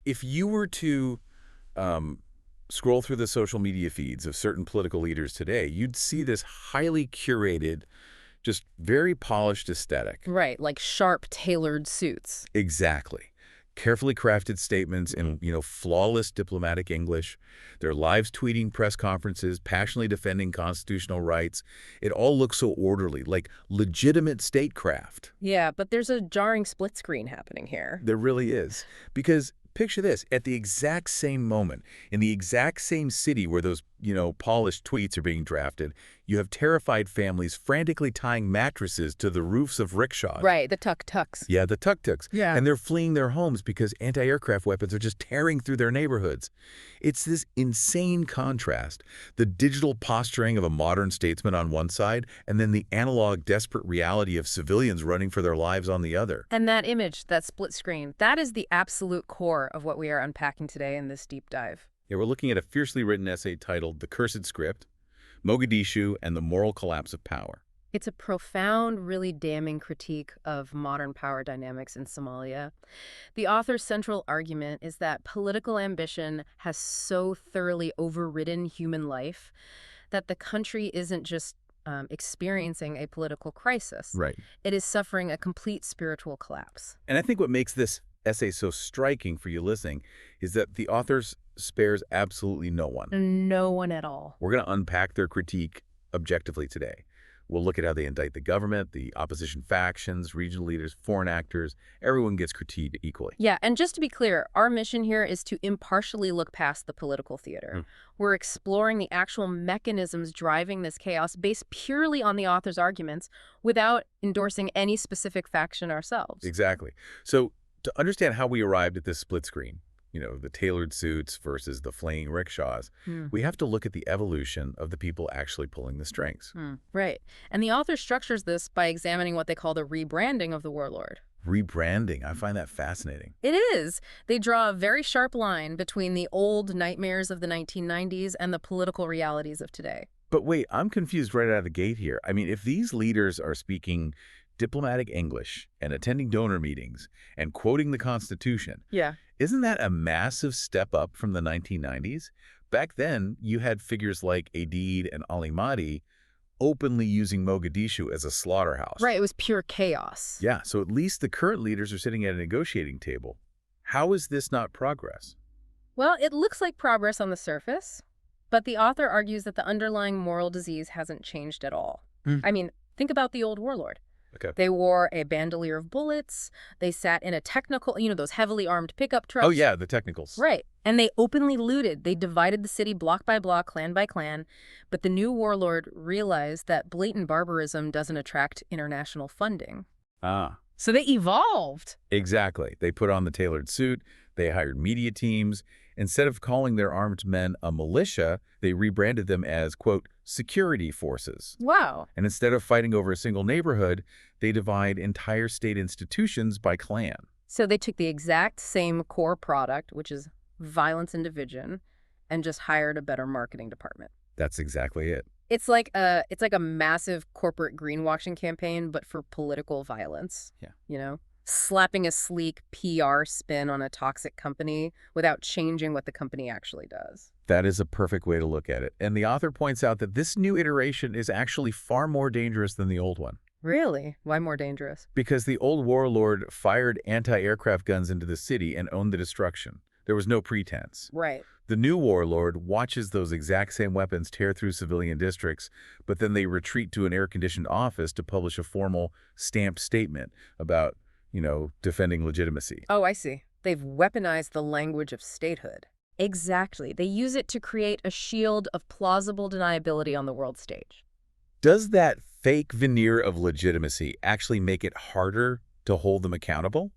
if you were to um, scroll through the social media feeds of certain political leaders today, you'd see this highly curated, just very polished aesthetic. Right, like sharp, tailored suits. Exactly. Carefully crafted statements in, flawless diplomatic English, their lives tweeting press conferences, passionately defending constitutional rights. It all looks so orderly, like legitimate statecraft. Yeah, but there's a jarring split screen happening here. There really is. Because picture this, at the exact same moment, in the exact same city where those, polished tweets are being drafted, you have terrified families frantically tying mattresses to the roofs of rickshaws. Right, the tuk-tuks. Yeah, the tuk-tuks. Yeah. And they're fleeing their homes because anti-aircraft weapons are just tearing through their neighborhoods. It's this insane contrast. The digital posturing of a modern statesman on one side, and then the analog, desperate reality of civilians running for their lives on the other. And that image, that split screen, that is the absolute core of what we are unpacking today in this deep dive. Yeah, we're looking at a fiercely written essay titled The Cursed Script, Mogadishu and the Moral Collapse of Power. It's a profound, really damning critique of modern power dynamics in Somalia. The author's central argument is that political ambition has so thoroughly overridden human life that the country isn't just experiencing a political crisis. Right. It is suffering a complete spiritual collapse. And I think what makes this essay so striking for you listening is that the author spares absolutely no one. No one at all. We're going to unpack their critique objectively today. We'll look at how they indict the government, the opposition factions, regional leaders, foreign actors. Everyone gets critiqued equally. Yeah, and just to be clear, our mission here is to impartially look past the political theater. We're exploring the actual mechanisms driving this chaos based purely on the author's arguments without endorsing any specific faction ourselves. Exactly. So to understand how we arrived at this split screen, the tailored suits versus the fleeing rickshaws, we have to look at the evolution of the people actually pulling the strings. Right. And the author structures this by examining what they call the rebranding of the warlord. Rebranding, I find that fascinating. It is. They draw a very sharp line between the old nightmares of the 1990s and the political realities of today. But wait, I'm confused right out of the gate here. I mean, if these leaders are speaking diplomatic English and attending donor meetings and quoting the Constitution, Yeah. isn't that a massive step up from the 1990s? Back then, you had figures like Aidid and Ali Mahdi openly using Mogadishu as a slaughterhouse. Right, it was pure chaos. Yeah, so at least the current leaders are sitting at a negotiating table. How is this not progress? Well, it looks like progress on the surface, but the author argues that the underlying moral disease hasn't changed at all. I mean, think about the old warlord. Okay. They wore a bandolier of bullets. They sat in a technical, those heavily armed pickup trucks. Oh, yeah, the technicals. Right. And they openly looted. They divided the city block by block, clan by clan. But the new warlord realized that blatant barbarism doesn't attract international funding. Ah. So they evolved. Exactly. They put on the tailored suit. They hired media teams. Instead of calling their armed men a militia, they rebranded them as, quote, security forces. Wow. And instead of fighting over a single neighborhood, they divide entire state institutions by clan. So they took the exact same core product, which is violence and division, and just hired a better marketing department. That's exactly it. It's like a massive corporate greenwashing campaign, but for political violence. Yeah. Slapping a sleek PR spin on a toxic company without changing what the company actually does. That is a perfect way to look at it. And the author points out that this new iteration is actually far more dangerous than the old one. Really? Why more dangerous? Because the old warlord fired anti-aircraft guns into the city and owned the destruction. There was no pretense. Right. The new warlord watches those exact same weapons tear through civilian districts, but then they retreat to an air-conditioned office to publish a formal stamped statement about, defending legitimacy. Oh, I see. They've weaponized the language of statehood. Exactly. They use it to create a shield of plausible deniability on the world stage. Does that fake veneer of legitimacy actually make it harder to hold them accountable?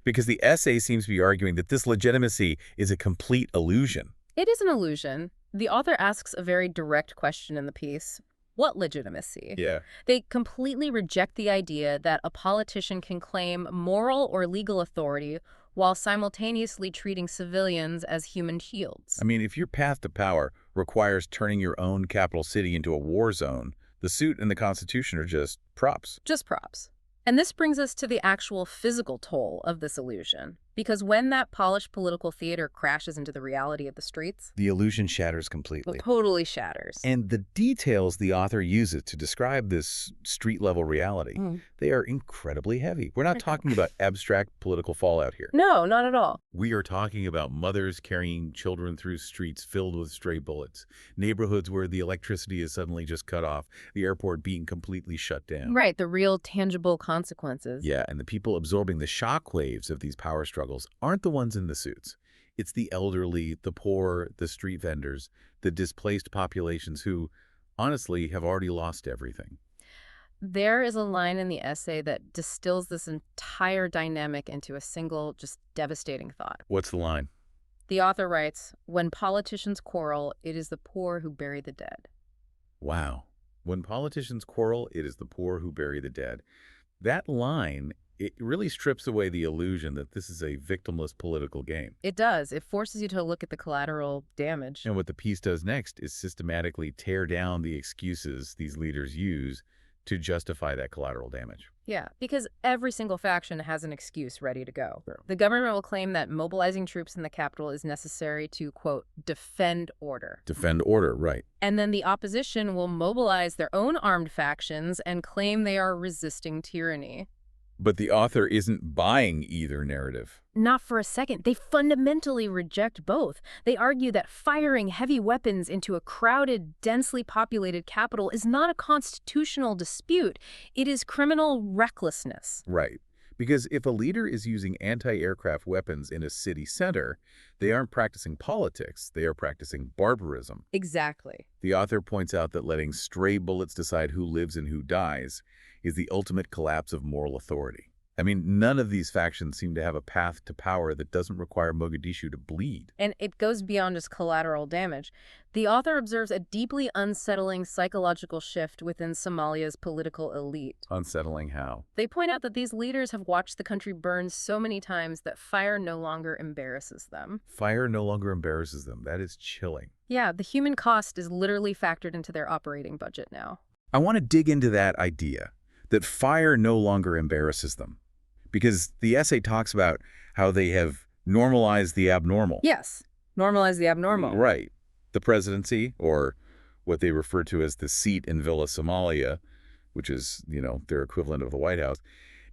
Because the essay seems to be arguing that this legitimacy is a complete illusion. It is an illusion. The author asks a very direct question in the piece. What legitimacy? Yeah. They completely reject the idea that a politician can claim moral or legal authority while simultaneously treating civilians as human shields. I mean, if your path to power requires turning your own capital city into a war zone, the suit and the Constitution are just props. Just props. And this brings us to the actual physical toll of this illusion. Because when that polished political theater crashes into the reality of the streets, The illusion shatters it completely. totally shatters. And the details the author uses to describe this street-level reality, Mm. they are incredibly heavy. We're not talking about abstract political fallout here. No, not at all. We are talking about mothers carrying children through streets filled with stray bullets, neighborhoods where the electricity is suddenly just cut off, the airport being completely shut down. Right, the real tangible consequences. Yeah, and the people absorbing the shockwaves of these power struggles aren't the ones in the suits. It's the elderly, the poor, the street vendors, the displaced populations who, honestly, have already lost everything. There is a line in the essay that distills this entire dynamic into a single, just devastating thought. What's the line? The author writes, "When politicians quarrel, it is the poor who bury the dead." Wow. When politicians quarrel, it is the poor who bury the dead. That line, it really strips away the illusion that this is a victimless political game. It does. It forces you to look at the collateral damage. And what the piece does next is systematically tear down the excuses these leaders use to justify that collateral damage. Yeah, because every single faction has an excuse ready to go. Sure. The government will claim that mobilizing troops in the capital is necessary to, quote, defend order. Defend order, right. And then the opposition will mobilize their own armed factions and claim they are resisting tyranny. But the author isn't buying either narrative. Not for a second. They fundamentally reject both. They argue that firing heavy weapons into a crowded, densely populated capital is not a constitutional dispute. It is criminal recklessness. Right. Because if a leader is using anti-aircraft weapons in a city center, they aren't practicing politics, they are practicing barbarism. Exactly. The author points out that letting stray bullets decide who lives and who dies is the ultimate collapse of moral authority. I mean, none of these factions seem to have a path to power that doesn't require Mogadishu to bleed. And it goes beyond just collateral damage. The author observes a deeply unsettling psychological shift within Somalia's political elite. Unsettling how? They point out that these leaders have watched the country burn so many times that fire no longer embarrasses them. Fire no longer embarrasses them. That is chilling. Yeah, the human cost is literally factored into their operating budget now. I want to dig into that idea, that fire no longer embarrasses them. Because the essay talks about how they have normalized the abnormal. Yes, normalize the abnormal. Right. The presidency, or what they refer to as the seat in Villa Somalia, which is, their equivalent of the White House,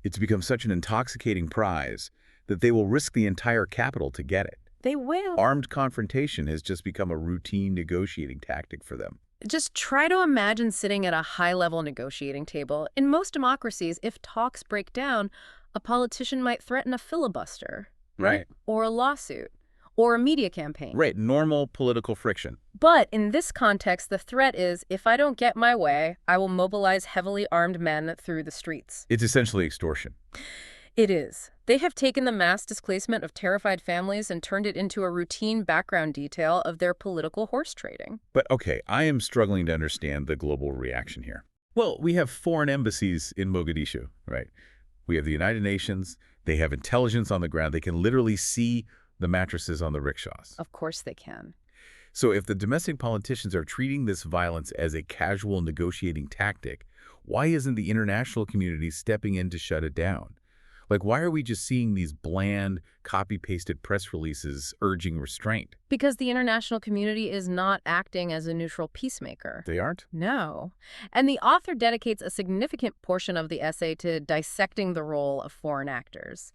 it's become such an intoxicating prize that they will risk the entire capital to get it. They will. Armed confrontation has just become a routine negotiating tactic for them. Just try to imagine sitting at a high-level negotiating table. In most democracies, if talks break down, a politician might threaten a filibuster, Right. or a lawsuit, or a media campaign. Right, normal political friction. But in this context, the threat is, if I don't get my way, I will mobilize heavily armed men through the streets. It's essentially extortion. It is. They have taken the mass displacement of terrified families and turned it into a routine background detail of their political horse trading. But okay, I am struggling to understand the global reaction here. Well, we have foreign embassies in Mogadishu, right? We have the United Nations. They have intelligence on the ground. They can literally see the mattresses on the rickshaws. Of course they can. So if the domestic politicians are treating this violence as a casual negotiating tactic, why isn't the international community stepping in to shut it down? Like, why are we just seeing these bland, copy-pasted press releases urging restraint? Because the international community is not acting as a neutral peacemaker. They aren't? No. And the author dedicates a significant portion of the essay to dissecting the role of foreign actors.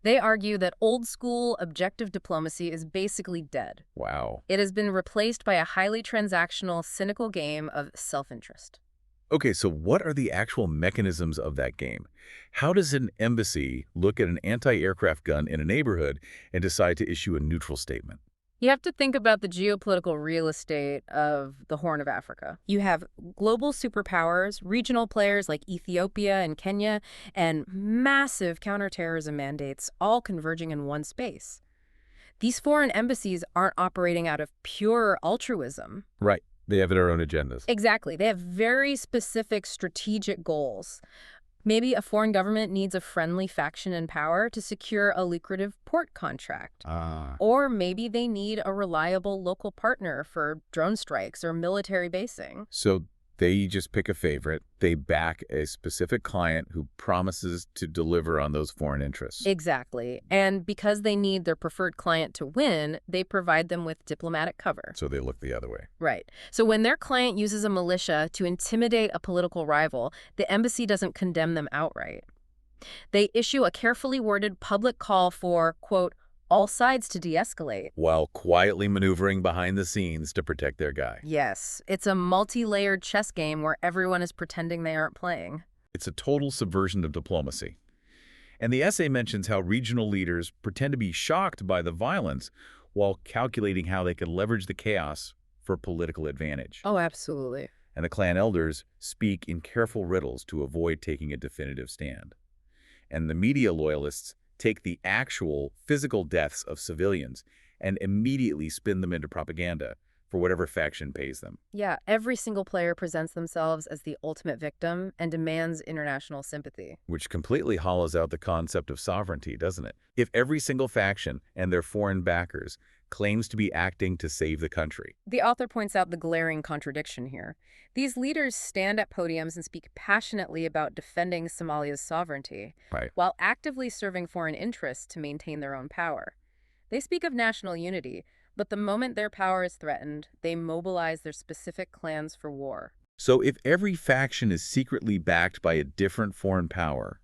They argue that old-school, objective diplomacy is basically dead. Wow. It has been replaced by a highly transactional, cynical game of self-interest. Okay, so what are the actual mechanisms of that game? How does an embassy look at an anti-aircraft gun in a neighborhood and decide to issue a neutral statement? You have to think about the geopolitical real estate of the Horn of Africa. You have global superpowers, regional players like Ethiopia and Kenya, and massive counterterrorism mandates all converging in one space. These foreign embassies aren't operating out of pure altruism. Right. They have their own agendas. Exactly. They have very specific strategic goals. Maybe a foreign government needs a friendly faction in power to secure a lucrative port contract. Or maybe they need a reliable local partner for drone strikes or military basing. So They just pick a favorite. They back a specific client who promises to deliver on those foreign interests. Exactly. And because they need their preferred client to win, they provide them with diplomatic cover. So they look the other way. Right. So when their client uses a militia to intimidate a political rival, the embassy doesn't condemn them outright. They issue a carefully worded public call for, quote, all sides to de-escalate. While quietly maneuvering behind the scenes to protect their guy. Yes, it's a multi-layered chess game where everyone is pretending they aren't playing. It's a total subversion of diplomacy. And the essay mentions how regional leaders pretend to be shocked by the violence while calculating how they can leverage the chaos for political advantage. Oh, absolutely. And the clan elders speak in careful riddles to avoid taking a definitive stand. And the media loyalists take the actual physical deaths of civilians and immediately spin them into propaganda for whatever faction pays them. Yeah, every single player presents themselves as the ultimate victim and demands international sympathy. Which completely hollows out the concept of sovereignty, doesn't it? If every single faction and their foreign backers claims to be acting to save the country. The author points out the glaring contradiction here. These leaders stand at podiums and speak passionately about defending Somalia's sovereignty, Right. while actively serving foreign interests to maintain their own power. They speak of national unity, but the moment their power is threatened, they mobilize their specific clans for war. So if every faction is secretly backed by a different foreign power,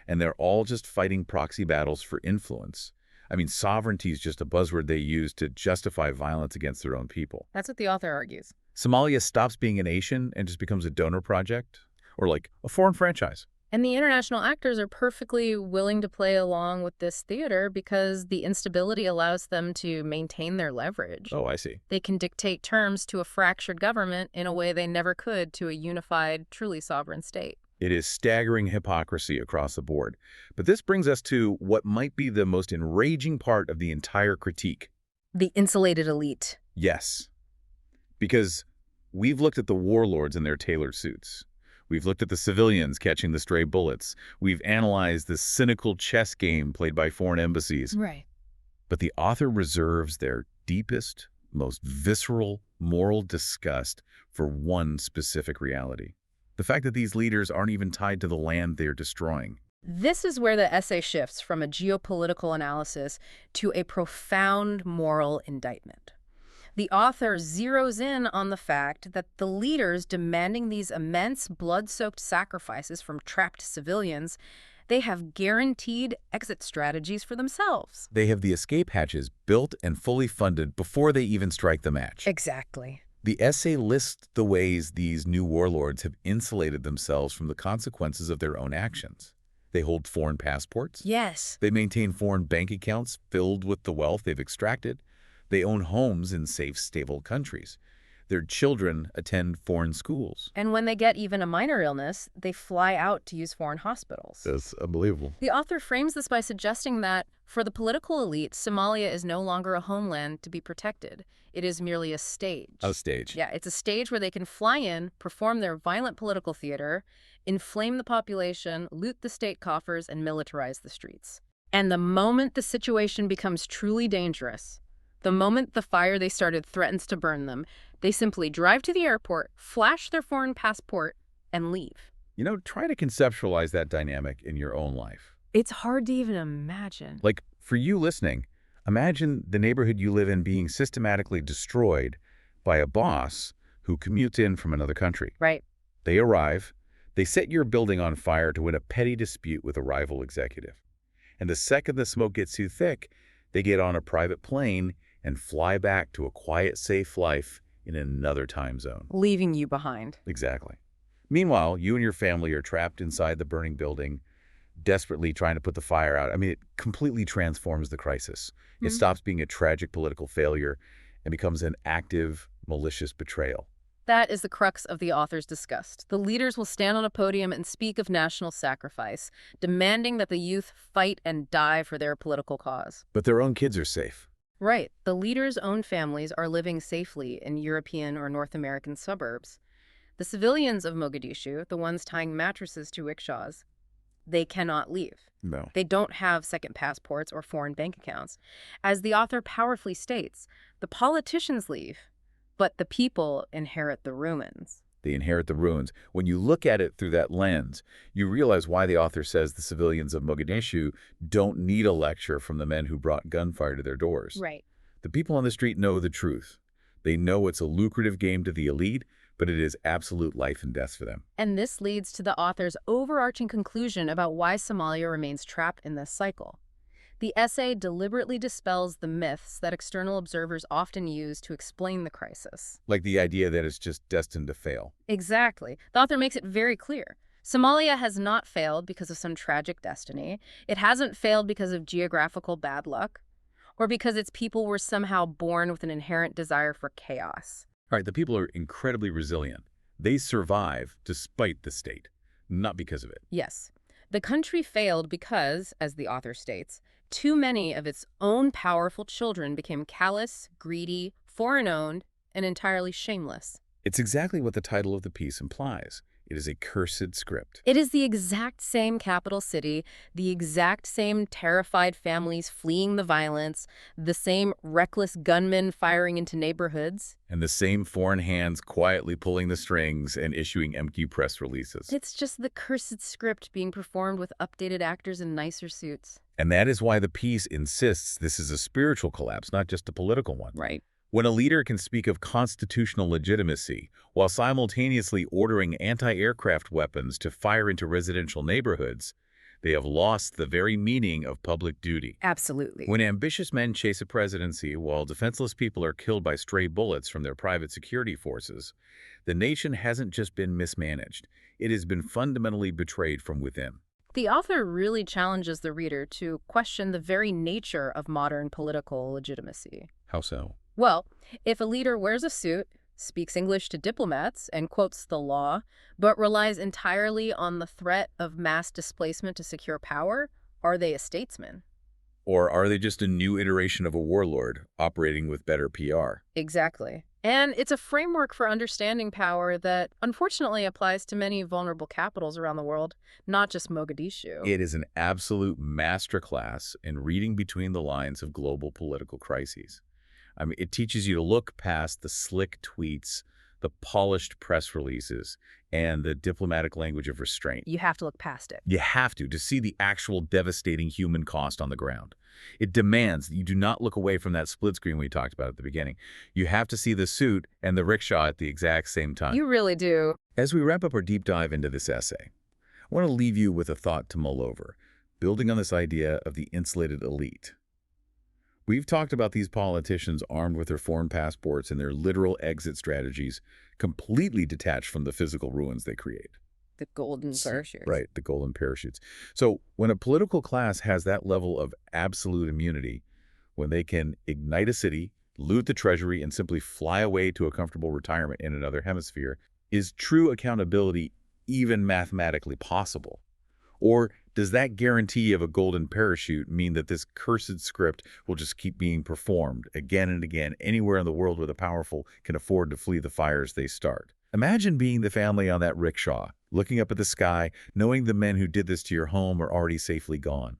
and they're all just fighting proxy battles for influence, I mean, sovereignty is just a buzzword they use to justify violence against their own people. That's what the author argues. Somalia stops being a nation and just becomes a donor project, or like a foreign franchise. And the international actors are perfectly willing to play along with this theater because the instability allows them to maintain their leverage. Oh, I see. They can dictate terms to a fractured government in a way they never could to a unified, truly sovereign state. It is staggering hypocrisy across the board. But this brings us to what might be the most enraging part of the entire critique. The insulated elite. Yes. Because we've looked at the warlords in their tailored suits. We've looked at the civilians catching the stray bullets. We've analyzed the cynical chess game played by foreign embassies. Right. But the author reserves their deepest, most visceral moral disgust for one specific reality. The fact that these leaders aren't even tied to the land they're destroying. This is where the essay shifts from a geopolitical analysis to a profound moral indictment. The author zeroes in on the fact that the leaders demanding these immense blood-soaked sacrifices from trapped civilians, they have guaranteed exit strategies for themselves. They have the escape hatches built and fully funded before they even strike the match. Exactly. The essay lists the ways these new warlords have insulated themselves from the consequences of their own actions. They hold foreign passports. Yes. They maintain foreign bank accounts filled with the wealth they've extracted. They own homes in safe, stable countries. Their children attend foreign schools. And when they get even a minor illness, they fly out to use foreign hospitals. That's unbelievable. The author frames this by suggesting that, for the political elite, Somalia is no longer a homeland to be protected. It is merely a stage. A stage. Yeah, it's a stage where they can fly in, perform their violent political theater, inflame the population, loot the state coffers, and militarize the streets. And the moment the situation becomes truly dangerous, the moment the fire they started threatens to burn them, they simply drive to the airport, flash their foreign passport, and leave. You know, try to conceptualize that dynamic in your own life. It's hard to even imagine. Like, for you listening, imagine the neighborhood you live in being systematically destroyed by a boss who commutes in from another country. Right. They arrive, they set your building on fire to win a petty dispute with a rival executive. And the second the smoke gets too thick, they get on a private plane and fly back to a quiet, safe life in another time zone. Leaving you behind. Exactly. Meanwhile, you and your family are trapped inside the burning building, desperately trying to put the fire out. I mean, it completely transforms the crisis. It stops being a tragic political failure and becomes an active, malicious betrayal. That is the crux of the author's disgust. The leaders will stand on a podium and speak of national sacrifice, demanding that the youth fight and die for their political cause. But their own kids are safe. Right. The leaders' own families are living safely in European or North American suburbs. The civilians of Mogadishu, the ones tying mattresses to rickshaws, they cannot leave. No. They don't have second passports or foreign bank accounts. As the author powerfully states, the politicians leave, but the people inherit the ruins. They inherit the ruins. When you look at it through that lens, you realize why the author says the civilians of Mogadishu don't need a lecture from the men who brought gunfire to their doors. Right. The people on the street know the truth. They know it's a lucrative game to the elite, but it is absolute life and death for them. And this leads to the author's overarching conclusion about why Somalia remains trapped in this cycle. The essay deliberately dispels the myths that external observers often use to explain the crisis. Like the idea that it's just destined to fail. Exactly. The author makes it very clear. Somalia has not failed because of some tragic destiny. It hasn't failed because of geographical bad luck, or because its people were somehow born with an inherent desire for chaos. All right, the people are incredibly resilient. They survive despite the state, not because of it. Yes. The country failed because, as the author states, too many of its own powerful children became callous, greedy, foreign-owned, and entirely shameless. It's exactly what the title of the piece implies. It is a cursed script. It is the exact same capital city, the exact same terrified families fleeing the violence, the same reckless gunmen firing into neighborhoods. And the same foreign hands quietly pulling the strings and issuing empty press releases. It's just the cursed script being performed with updated actors in nicer suits. And that is why the piece insists this is a spiritual collapse, not just a political one. Right. When a leader can speak of constitutional legitimacy while simultaneously ordering anti-aircraft weapons to fire into residential neighborhoods, they have lost the very meaning of public duty. Absolutely. When ambitious men chase a presidency while defenseless people are killed by stray bullets from their private security forces, the nation hasn't just been mismanaged, it has been fundamentally betrayed from within. The author really challenges the reader to question the very nature of modern political legitimacy. How so? Well, if a leader wears a suit, speaks English to diplomats, and quotes the law, but relies entirely on the threat of mass displacement to secure power, are they a statesman? Or are they just a new iteration of a warlord operating with better PR? Exactly. And it's a framework for understanding power that unfortunately applies to many vulnerable capitals around the world, not just Mogadishu. It is an absolute masterclass in reading between the lines of global political crises. I mean, it teaches you to look past the slick tweets, the polished press releases, and the diplomatic language of restraint. You have to look past it. You have to see the actual devastating human cost on the ground. It demands that you do not look away from that split screen we talked about at the beginning. You have to see the suit and the rickshaw at the exact same time. You really do. As we wrap up our deep dive into this essay, I want to leave you with a thought to mull over, building on this idea of the insulated elite. We've talked about these politicians armed with their foreign passports and their literal exit strategies, completely detached from the physical ruins they create. The golden parachutes. Right, the golden parachutes. So when a political class has that level of absolute immunity, when they can ignite a city, loot the treasury, and simply fly away to a comfortable retirement in another hemisphere, is true accountability even mathematically possible? Or does that guarantee of a golden parachute mean that this cursed script will just keep being performed again and again anywhere in the world where the powerful can afford to flee the fires they start? Imagine being the family on that rickshaw, looking up at the sky, knowing the men who did this to your home are already safely gone.